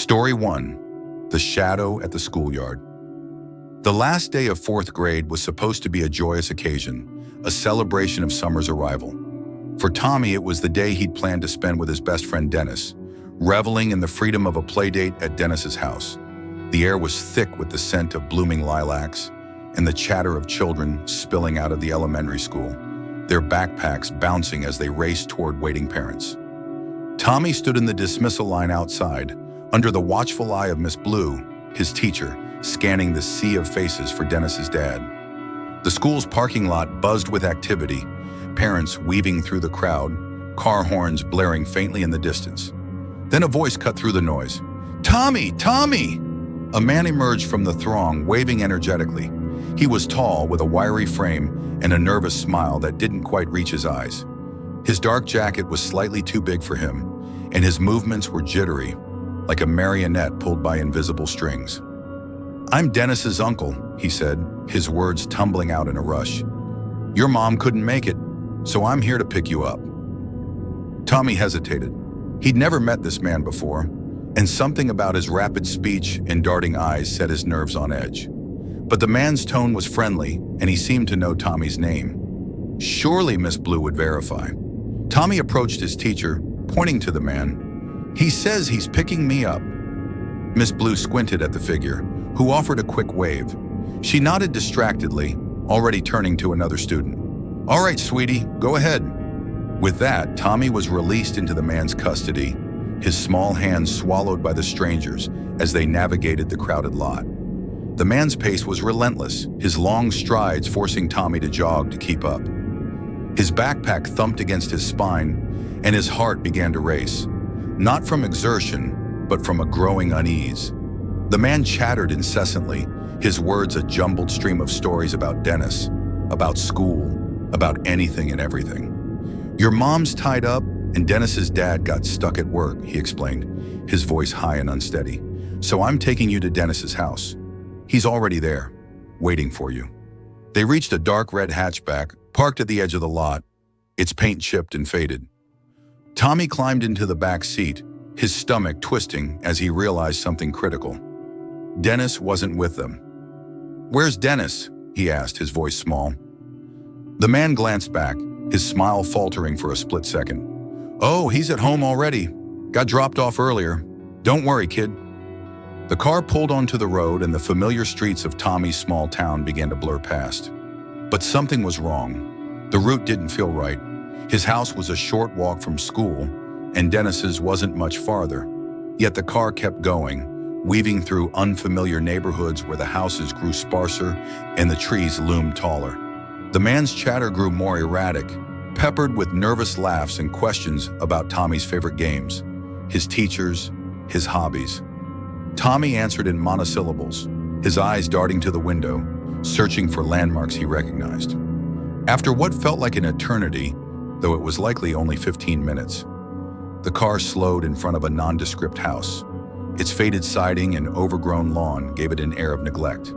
Story 1. The Shadow at the Schoolyard. The last day of 4th grade was supposed to be a joyous occasion, a celebration of summer's arrival. For Tommy, it was the day he'd planned to spend with his best friend Dennis, reveling in the freedom of a playdate at Dennis's house. The air was thick with the scent of blooming lilacs and the chatter of children spilling out of the elementary school, their backpacks bouncing as they raced toward waiting parents. Tommy stood in the dismissal line outside, under the watchful eye of Miss Blue, his teacher, scanning the sea of faces for Dennis's dad. The school's parking lot buzzed with activity, parents weaving through the crowd, car horns blaring faintly in the distance. Then a voice cut through the noise. "Tommy! Tommy!" A man emerged from the throng, waving energetically. He was tall, with a wiry frame and a nervous smile that didn't quite reach his eyes. His dark jacket was slightly too big for him, and his movements were jittery, like a marionette pulled by invisible strings. "I'm Dennis's uncle," he said, his words tumbling out in a rush. "Your mom couldn't make it, so I'm here to pick you up." Tommy hesitated. He'd never met this man before, and something about his rapid speech and darting eyes set his nerves on edge. But the man's tone was friendly, and he seemed to know Tommy's name. Surely Miss Blue would verify. Tommy approached his teacher, pointing to the man. "He says he's picking me up." Miss Blue squinted at the figure, who offered a quick wave. She nodded distractedly, already turning to another student. "All right, sweetie, go ahead." With that, Tommy was released into the man's custody, his small hands swallowed by the strangers as they navigated the crowded lot. The man's pace was relentless, his long strides forcing Tommy to jog to keep up. His backpack thumped against his spine, and his heart began to race, not from exertion, but from a growing unease. The man chattered incessantly, his words a jumbled stream of stories about Dennis, about school, about anything and everything. "Your mom's tied up, and Dennis's dad got stuck at work," he explained, his voice high and unsteady. "So I'm taking you to Dennis's house. He's already there, waiting for you." They reached a dark red hatchback, parked at the edge of the lot, its paint chipped and faded. Tommy climbed into the back seat, his stomach twisting as he realized something critical. Dennis wasn't with them. "Where's Dennis?" he asked, his voice small. The man glanced back, his smile faltering for a split second. "Oh, he's at home already. Got dropped off earlier. Don't worry, kid." The car pulled onto the road and the familiar streets of Tommy's small town began to blur past. But something was wrong. The route didn't feel right. His house was a short walk from school, and Dennis's wasn't much farther. Yet the car kept going, weaving through unfamiliar neighborhoods where the houses grew sparser and the trees loomed taller. The man's chatter grew more erratic, peppered with nervous laughs and questions about Tommy's favorite games, his teachers, his hobbies. Tommy answered in monosyllables, his eyes darting to the window, searching for landmarks he recognized. After what felt like an eternity, though it was likely only 15 minutes, the car slowed in front of a nondescript house. Its faded siding and overgrown lawn gave it an air of neglect.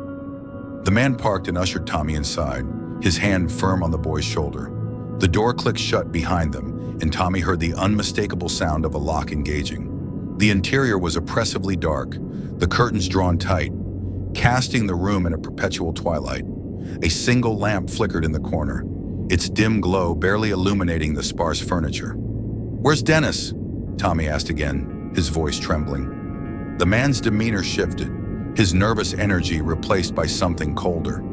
The man parked and ushered Tommy inside, his hand firm on the boy's shoulder. The door clicked shut behind them, and Tommy heard the unmistakable sound of a lock engaging. The interior was oppressively dark, the curtains drawn tight, casting the room in a perpetual twilight. A single lamp flickered in the corner, its dim glow barely illuminating the sparse furniture. "Where's Dennis?" Tommy asked again, his voice trembling. The man's demeanor shifted, his nervous energy replaced by something colder.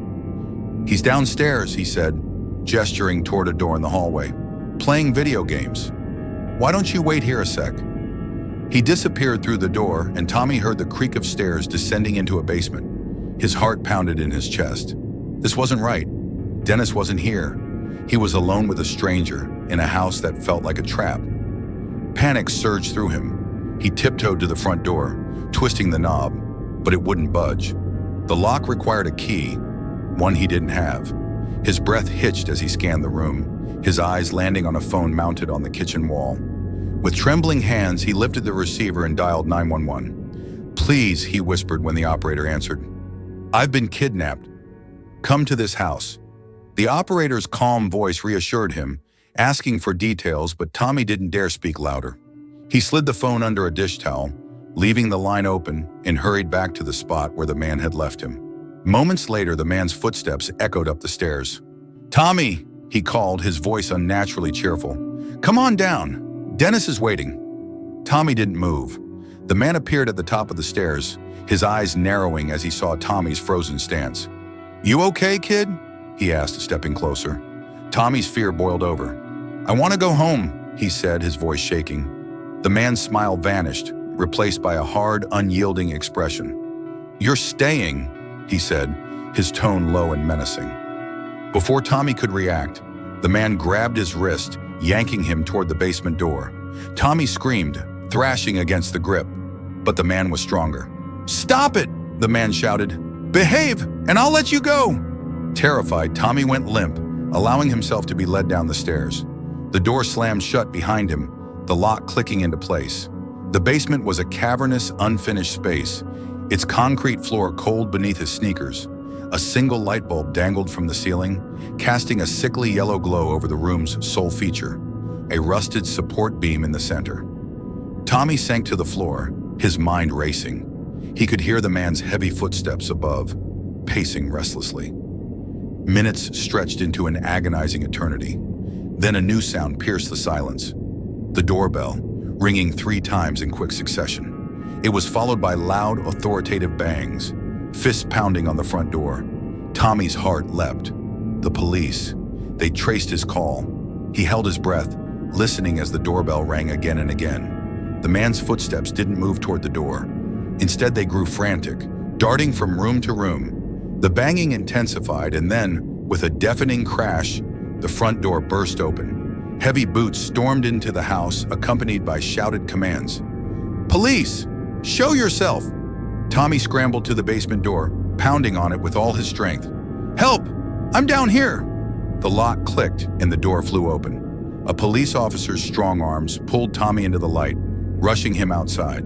"He's downstairs," he said, gesturing toward a door in the hallway, "playing video games. Why don't you wait here a sec?" He disappeared through the door, and Tommy heard the creak of stairs descending into a basement. His heart pounded in his chest. This wasn't right. Dennis wasn't here. He was alone with a stranger, in a house that felt like a trap. Panic surged through him. He tiptoed to the front door, twisting the knob, but it wouldn't budge. The lock required a key, one he didn't have. His breath hitched as he scanned the room, his eyes landing on a phone mounted on the kitchen wall. With trembling hands, he lifted the receiver and dialed 911. "Please," he whispered when the operator answered. "I've been kidnapped. Come to this house." The operator's calm voice reassured him, asking for details, but Tommy didn't dare speak louder. He slid the phone under a dish towel, leaving the line open, and hurried back to the spot where the man had left him. Moments later, the man's footsteps echoed up the stairs. "Tommy!" he called, his voice unnaturally cheerful. "Come on down. Dennis is waiting." Tommy didn't move. The man appeared at the top of the stairs, his eyes narrowing as he saw Tommy's frozen stance. "You okay, kid?" he asked, stepping closer. Tommy's fear boiled over. "I want to go home," he said, his voice shaking. The man's smile vanished, replaced by a hard, unyielding expression. "You're staying," he said, his tone low and menacing. Before Tommy could react, the man grabbed his wrist, yanking him toward the basement door. Tommy screamed, thrashing against the grip, but the man was stronger. "Stop it!" the man shouted. "Behave, and I'll let you go!" Terrified, Tommy went limp, allowing himself to be led down the stairs. The door slammed shut behind him, the lock clicking into place. The basement was a cavernous, unfinished space, its concrete floor cold beneath his sneakers. A single light bulb dangled from the ceiling, casting a sickly yellow glow over the room's sole feature, a rusted support beam in the center. Tommy sank to the floor, his mind racing. He could hear the man's heavy footsteps above, pacing restlessly. Minutes stretched into an agonizing eternity. Then a new sound pierced the silence. The doorbell, ringing 3 times in quick succession. It was followed by loud, authoritative bangs, fists pounding on the front door. Tommy's heart leapt. The police. They traced his call. He held his breath, listening as the doorbell rang again and again. The man's footsteps didn't move toward the door. Instead, they grew frantic, darting from room to room. The banging intensified, and then, with a deafening crash, the front door burst open. Heavy boots stormed into the house, accompanied by shouted commands. "Police! Show yourself!" Tommy scrambled to the basement door, pounding on it with all his strength. "Help! I'm down here!" The lock clicked and the door flew open. A police officer's strong arms pulled Tommy into the light, rushing him outside.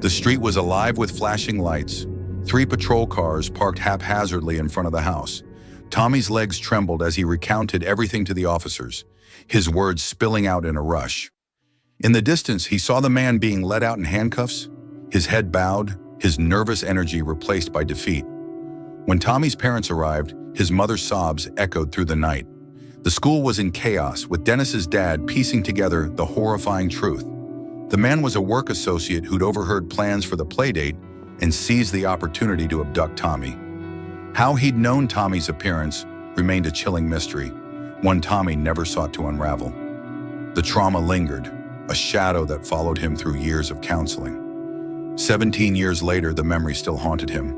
The street was alive with flashing lights. 3 patrol cars parked haphazardly in front of the house. Tommy's legs trembled as he recounted everything to the officers, his words spilling out in a rush. In the distance, he saw the man being led out in handcuffs, his head bowed, his nervous energy replaced by defeat. When Tommy's parents arrived, his mother's sobs echoed through the night. The school was in chaos, with Dennis's dad piecing together the horrifying truth. The man was a work associate who'd overheard plans for the playdate and seized the opportunity to abduct Tommy. How he'd known Tommy's appearance remained a chilling mystery, one Tommy never sought to unravel. The trauma lingered, a shadow that followed him through years of counseling. 17 years later, the memory still haunted him,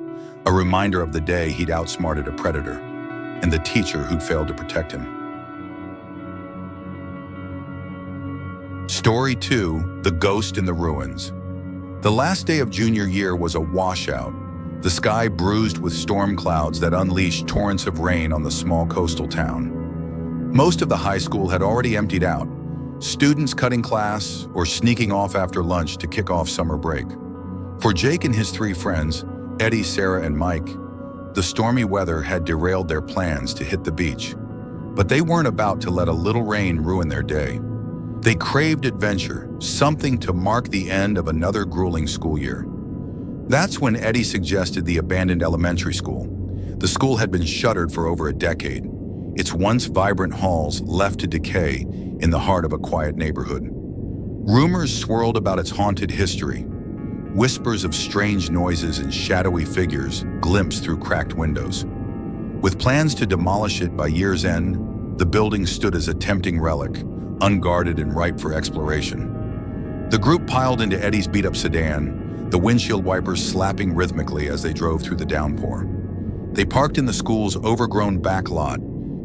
a reminder of the day he'd outsmarted a predator and the teacher who'd failed to protect him. Story 2: The Ghost in the Ruins. The last day of junior year was a washout, the sky bruised with storm clouds that unleashed torrents of rain on the small coastal town. Most of the high school had already emptied out, students cutting class or sneaking off after lunch to kick off summer break. For Jake and his 3 friends, Eddie, Sarah, and Mike, the stormy weather had derailed their plans to hit the beach. But they weren't about to let a little rain ruin their day. They craved adventure, something to mark the end of another grueling school year. That's when Eddie suggested the abandoned elementary school. The school had been shuttered for over a decade, its once vibrant halls left to decay in the heart of a quiet neighborhood. Rumors swirled about its haunted history. Whispers of strange noises and shadowy figures glimpsed through cracked windows. With plans to demolish it by year's end, the building stood as a tempting relic, unguarded and ripe for exploration. The group piled into Eddie's beat-up sedan, the windshield wipers slapping rhythmically as they drove through the downpour. They parked in the school's overgrown back lot,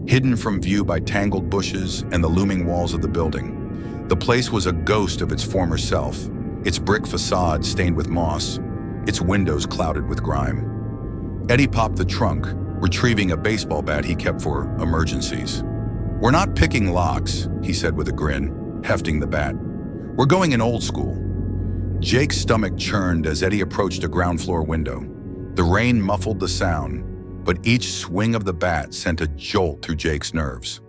hidden from view by tangled bushes and the looming walls of the building. The place was a ghost of its former self, its brick facade stained with moss, its windows clouded with grime. Eddie popped the trunk, retrieving a baseball bat he kept for emergencies. "We're not picking locks," he said with a grin, hefting the bat. "We're going in old school." Jake's stomach churned as Eddie approached a ground floor window. The rain muffled the sound, but each swing of the bat sent a jolt through Jake's nerves.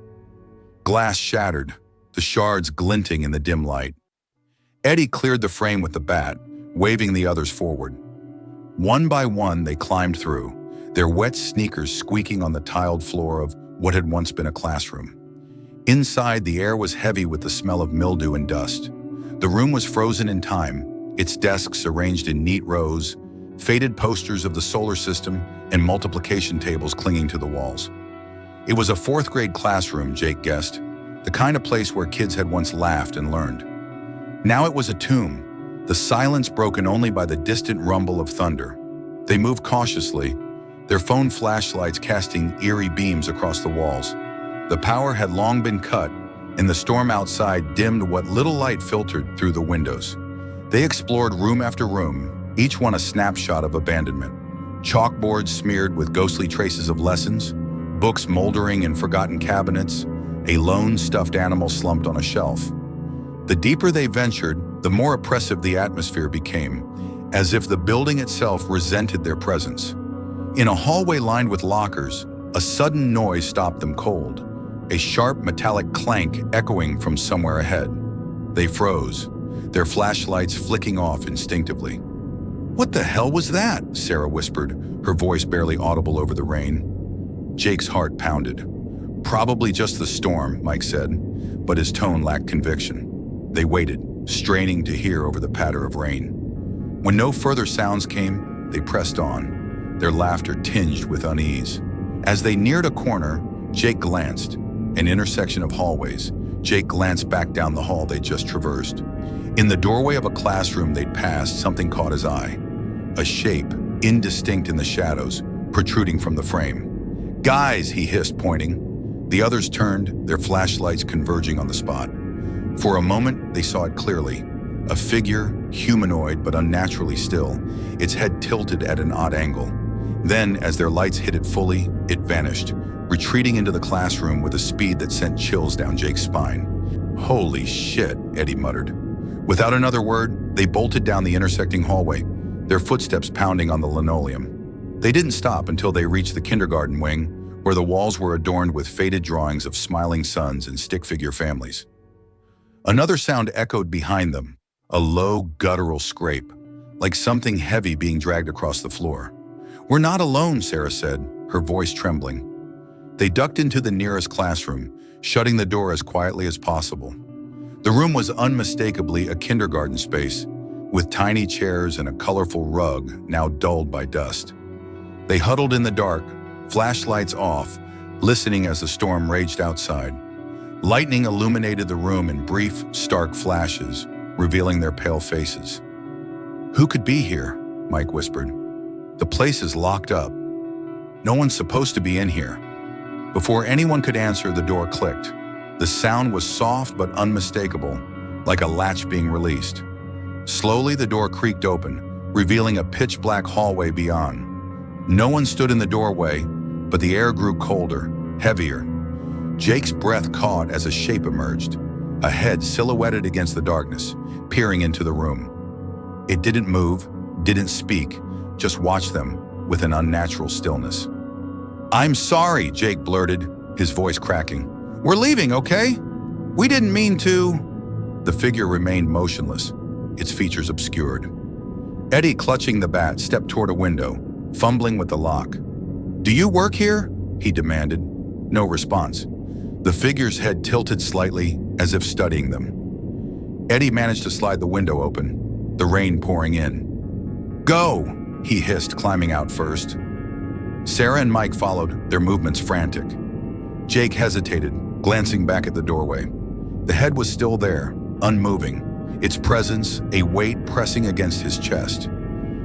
Glass shattered, the shards glinting in the dim light. Eddie cleared the frame with the bat, waving the others forward. One by one, they climbed through, their wet sneakers squeaking on the tiled floor of what had once been a classroom. Inside, the air was heavy with the smell of mildew and dust. The room was frozen in time, its desks arranged in neat rows, faded posters of the solar system, and multiplication tables clinging to the walls. It was a fourth-grade classroom, Jake guessed, the kind of place where kids had once laughed and learned. Now it was a tomb, the silence broken only by the distant rumble of thunder. They moved cautiously, their phone flashlights casting eerie beams across the walls. The power had long been cut, and the storm outside dimmed what little light filtered through the windows. They explored room after room, each one a snapshot of abandonment. Chalkboards smeared with ghostly traces of lessons, books moldering in forgotten cabinets, a lone stuffed animal slumped on a shelf. The deeper they ventured, the more oppressive the atmosphere became, as if the building itself resented their presence. In a hallway lined with lockers, a sudden noise stopped them cold, a sharp metallic clank echoing from somewhere ahead. They froze, their flashlights flicking off instinctively. "What the hell was that?" Sarah whispered, her voice barely audible over the rain. Jake's heart pounded. "Probably just the storm," Mike said, but his tone lacked conviction. They waited, straining to hear over the patter of rain. When no further sounds came, they pressed on, their laughter tinged with unease. As they neared a corner, Jake glanced, an intersection of hallways. Jake glanced back down the hall they'd just traversed. In the doorway of a classroom they'd passed, something caught his eye. A shape, indistinct in the shadows, protruding from the frame. "Guys," he hissed, pointing. The others turned, their flashlights converging on the spot. For a moment, they saw it clearly. A figure, humanoid but unnaturally still, its head tilted at an odd angle. Then, as their lights hit it fully, it vanished, retreating into the classroom with a speed that sent chills down Jake's spine. "Holy shit," Eddie muttered. Without another word, they bolted down the intersecting hallway, their footsteps pounding on the linoleum. They didn't stop until they reached the kindergarten wing, where the walls were adorned with faded drawings of smiling suns and stick-figure families. Another sound echoed behind them, a low, guttural scrape, like something heavy being dragged across the floor. "We're not alone," Sarah said, her voice trembling. They ducked into the nearest classroom, shutting the door as quietly as possible. The room was unmistakably a kindergarten space, with tiny chairs and a colorful rug now dulled by dust. They huddled in the dark, flashlights off, listening as the storm raged outside. Lightning illuminated the room in brief, stark flashes, revealing their pale faces. "Who could be here?" Mike whispered. "The place is locked up. No one's supposed to be in here." Before anyone could answer, the door clicked. The sound was soft but unmistakable, like a latch being released. Slowly, the door creaked open, revealing a pitch-black hallway beyond. No one stood in the doorway, but the air grew colder, heavier. Jake's breath caught as a shape emerged, a head silhouetted against the darkness, peering into the room. It didn't move, didn't speak, just watched them with an unnatural stillness. "I'm sorry," Jake blurted, his voice cracking. "We're leaving, okay? We didn't mean to." The figure remained motionless, its features obscured. Eddie, clutching the bat, stepped toward a window, fumbling with the lock. "Do you work here?" he demanded. No response. The figure's head tilted slightly, as if studying them. Eddie managed to slide the window open, the rain pouring in. "Go!" he hissed, climbing out first. Sarah and Mike followed, their movements frantic. Jake hesitated, glancing back at the doorway. The head was still there, unmoving, its presence a weight pressing against his chest.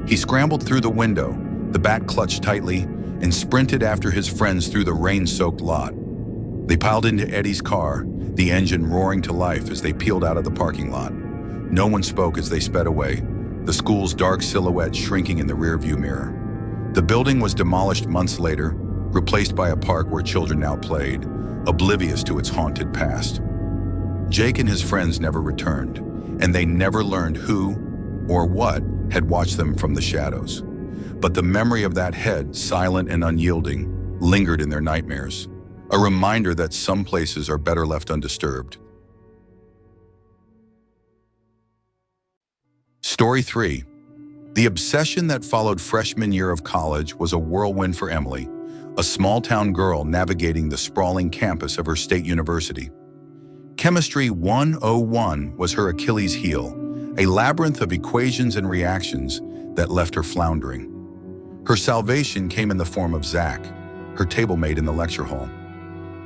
He scrambled through the window, the bat clutched tightly, and sprinted after his friends through the rain-soaked lot. They piled into Eddie's car, the engine roaring to life as they peeled out of the parking lot. No one spoke as they sped away, the school's dark silhouette shrinking in the rearview mirror. The building was demolished months later, replaced by a park where children now played, oblivious to its haunted past. Jake and his friends never returned, and they never learned who or what had watched them from the shadows. But the memory of that head, silent and unyielding, lingered in their nightmares, a reminder that some places are better left undisturbed. Story 3. The obsession that followed freshman year of college was a whirlwind for Emily, a small-town girl navigating the sprawling campus of her state university. Chemistry 101 was her Achilles heel, a labyrinth of equations and reactions that left her floundering. Her salvation came in the form of Zach, her table-mate in the lecture hall.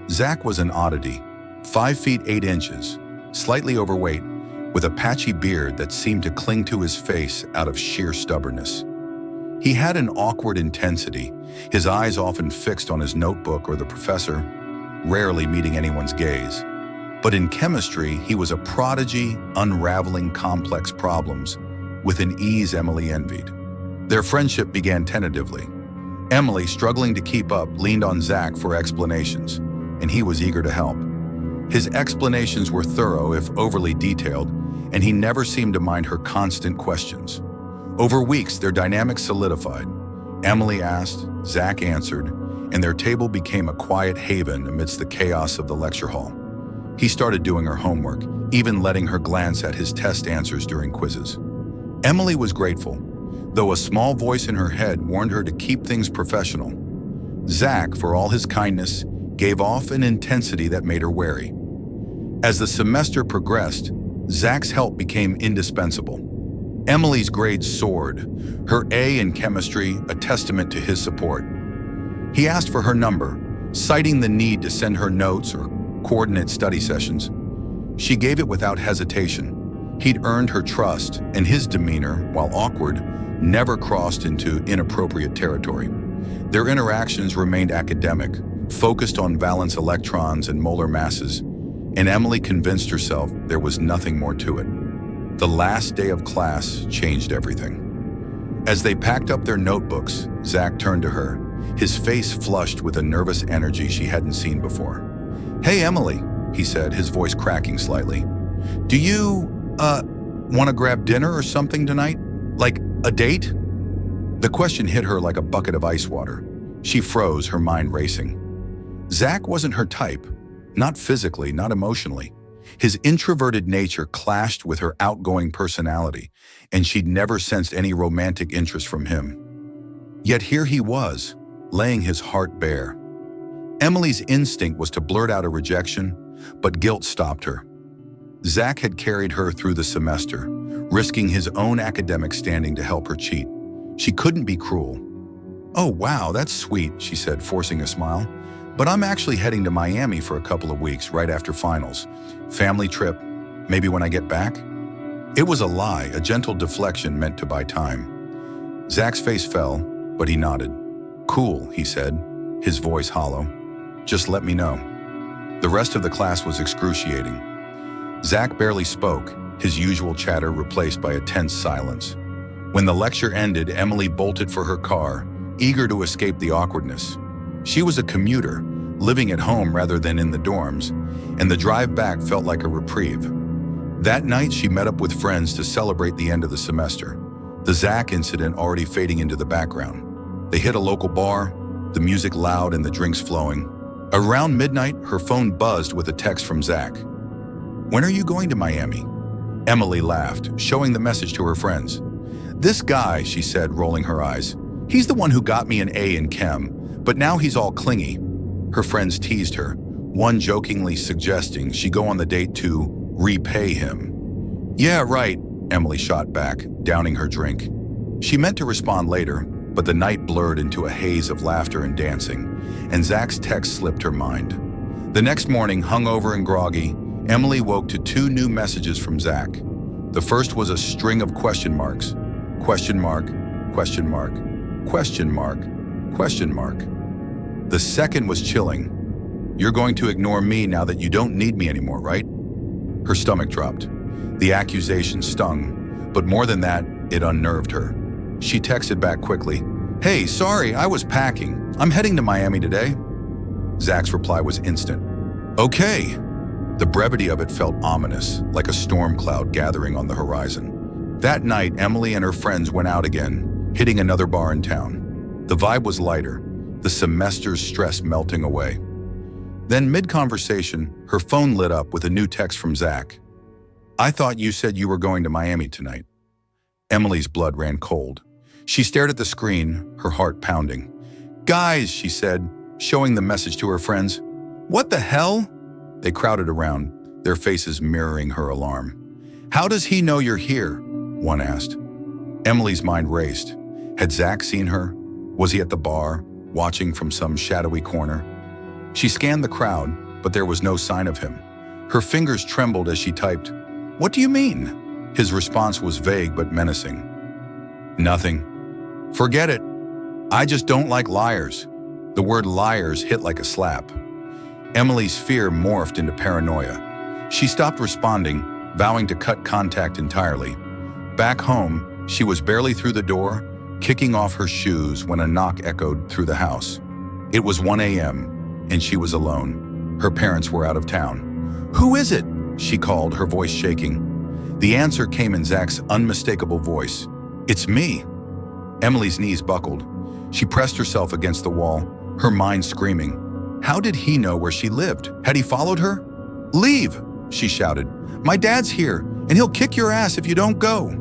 Zach was an oddity, 5 feet 8 inches, slightly overweight, with a patchy beard that seemed to cling to his face out of sheer stubbornness. He had an awkward intensity, his eyes often fixed on his notebook or the professor, rarely meeting anyone's gaze. But in chemistry, he was a prodigy, unraveling complex problems with an ease Emily envied. Their friendship began tentatively. Emily, struggling to keep up, leaned on Zach for explanations, and he was eager to help. His explanations were thorough, if overly detailed, and he never seemed to mind her constant questions. Over weeks, their dynamic solidified. Emily asked, Zach answered, and their table became a quiet haven amidst the chaos of the lecture hall. He started doing her homework, even letting her glance at his test answers during quizzes. Emily was grateful, though a small voice in her head warned her to keep things professional. Zach, for all his kindness, gave off an intensity that made her wary. As the semester progressed, Zach's help became indispensable. Emily's grades soared, her A in chemistry a testament to his support. He asked for her number, citing the need to send her notes or coordinate study sessions. She gave it without hesitation. He'd earned her trust, and his demeanor, while awkward, never crossed into inappropriate territory. Their interactions remained academic, focused on valence electrons and molar masses, and Emily convinced herself there was nothing more to it. The last day of class changed everything. As they packed up their notebooks, Zach turned to her, his face flushed with a nervous energy she hadn't seen before. "Hey, Emily," he said, his voice cracking slightly. "Do you, want to grab dinner or something tonight? Like a date?" The question hit her like a bucket of ice water. She froze, her mind racing. Zach wasn't her type. Not physically, not emotionally. His introverted nature clashed with her outgoing personality, and she'd never sensed any romantic interest from him. Yet here he was, laying his heart bare. Emily's instinct was to blurt out a rejection, but guilt stopped her. Zach had carried her through the semester, risking his own academic standing to help her cheat. She couldn't be cruel. "Oh, wow, that's sweet," she said, forcing a smile. "But I'm actually heading to Miami for a couple of weeks right after finals. Family trip, maybe when I get back?" It was a lie, a gentle deflection meant to buy time. Zach's face fell, but he nodded. "Cool," he said, his voice hollow. "Just let me know." The rest of the class was excruciating. Zach barely spoke, his usual chatter replaced by a tense silence. When the lecture ended, Emily bolted for her car, eager to escape the awkwardness. She was a commuter, living at home rather than in the dorms, and the drive back felt like a reprieve. That night, she met up with friends to celebrate the end of the semester, the Zach incident already fading into the background. They hit a local bar, the music loud and the drinks flowing. Around midnight, her phone buzzed with a text from Zach. "When are you going to Miami?" Emily laughed, showing the message to her friends. "This guy," she said, rolling her eyes, "he's the one who got me an A in chem, but now he's all clingy." Her friends teased her, one jokingly suggesting she go on the date to repay him. "Yeah, right," Emily shot back, downing her drink. She meant to respond later, but the night blurred into a haze of laughter and dancing, and Zach's text slipped her mind. The next morning, hungover and groggy, Emily woke to 2 new messages from Zach. The first was a string of question marks. Question mark, question mark, question mark, question mark. The second was chilling. "You're going to ignore me now that you don't need me anymore, right?" Her stomach dropped. The accusation stung, but more than that, it unnerved her. She texted back quickly, "Hey, sorry, I was packing. I'm heading to Miami today." Zach's reply was instant. "Okay." The brevity of it felt ominous, like a storm cloud gathering on the horizon. That night, Emily and her friends went out again, hitting another bar in town. The vibe was lighter, the semester's stress melting away. Then, mid-conversation, her phone lit up with a new text from Zach. "I thought you said you were going to Miami tonight." Emily's blood ran cold. She stared at the screen, her heart pounding. "Guys," she said, showing the message to her friends. "What the hell?" They crowded around, their faces mirroring her alarm. "How does he know you're here?" one asked. Emily's mind raced. Had Zach seen her? Was he at the bar, watching from some shadowy corner? She scanned the crowd, but there was no sign of him. Her fingers trembled as she typed, "What do you mean?" His response was vague but menacing. "Nothing. Forget it. I just don't like liars." The word liars hit like a slap. Emily's fear morphed into paranoia. She stopped responding, vowing to cut contact entirely. Back home, she was barely through the door, kicking off her shoes when a knock echoed through the house. It was 1 a.m., and she was alone. Her parents were out of town. "Who is it?" she called, her voice shaking. The answer came in Zach's unmistakable voice. "It's me." Emily's knees buckled. She pressed herself against the wall, her mind screaming. How did he know where she lived? Had he followed her? "Leave," she shouted. "My dad's here, and he'll kick your ass if you don't go."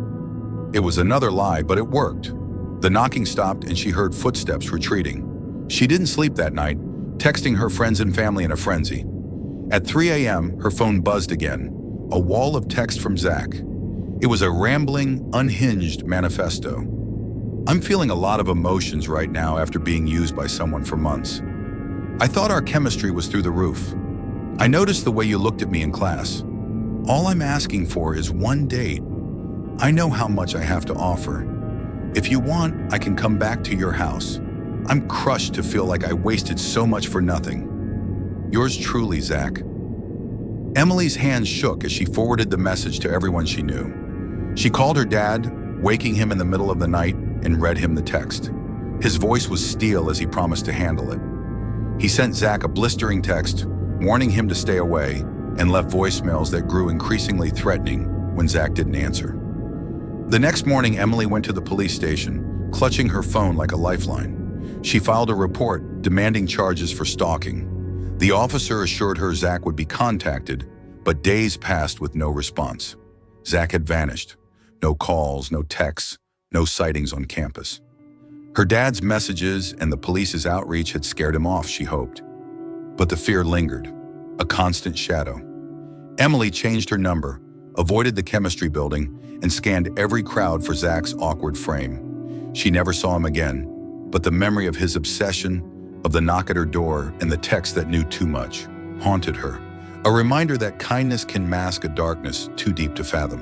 It was another lie, but it worked. The knocking stopped, and she heard footsteps retreating. She didn't sleep that night, texting her friends and family in a frenzy. At 3 a.m., her phone buzzed again, a wall of text from Zach. It was a rambling, unhinged manifesto. "I'm feeling a lot of emotions right now after being used by someone for months. I thought our chemistry was through the roof. I noticed the way you looked at me in class. All I'm asking for is one date. I know how much I have to offer. If you want, I can come back to your house. I'm crushed to feel like I wasted so much for nothing. Yours truly, Zach." Emily's hands shook as she forwarded the message to everyone she knew. She called her dad, waking him in the middle of the night, and read him the text. His voice was steel as he promised to handle it. He sent Zach a blistering text, warning him to stay away, and left voicemails that grew increasingly threatening when Zach didn't answer. The next morning, Emily went to the police station, clutching her phone like a lifeline. She filed a report demanding charges for stalking. The officer assured her Zach would be contacted, but days passed with no response. Zach had vanished. No calls, no texts, no sightings on campus. Her dad's messages and the police's outreach had scared him off, she hoped. But the fear lingered, a constant shadow. Emily changed her number, avoided the chemistry building, and scanned every crowd for Zach's awkward frame. She never saw him again, but the memory of his obsession, of the knock at her door, and the text that knew too much, haunted her. A reminder that kindness can mask a darkness too deep to fathom.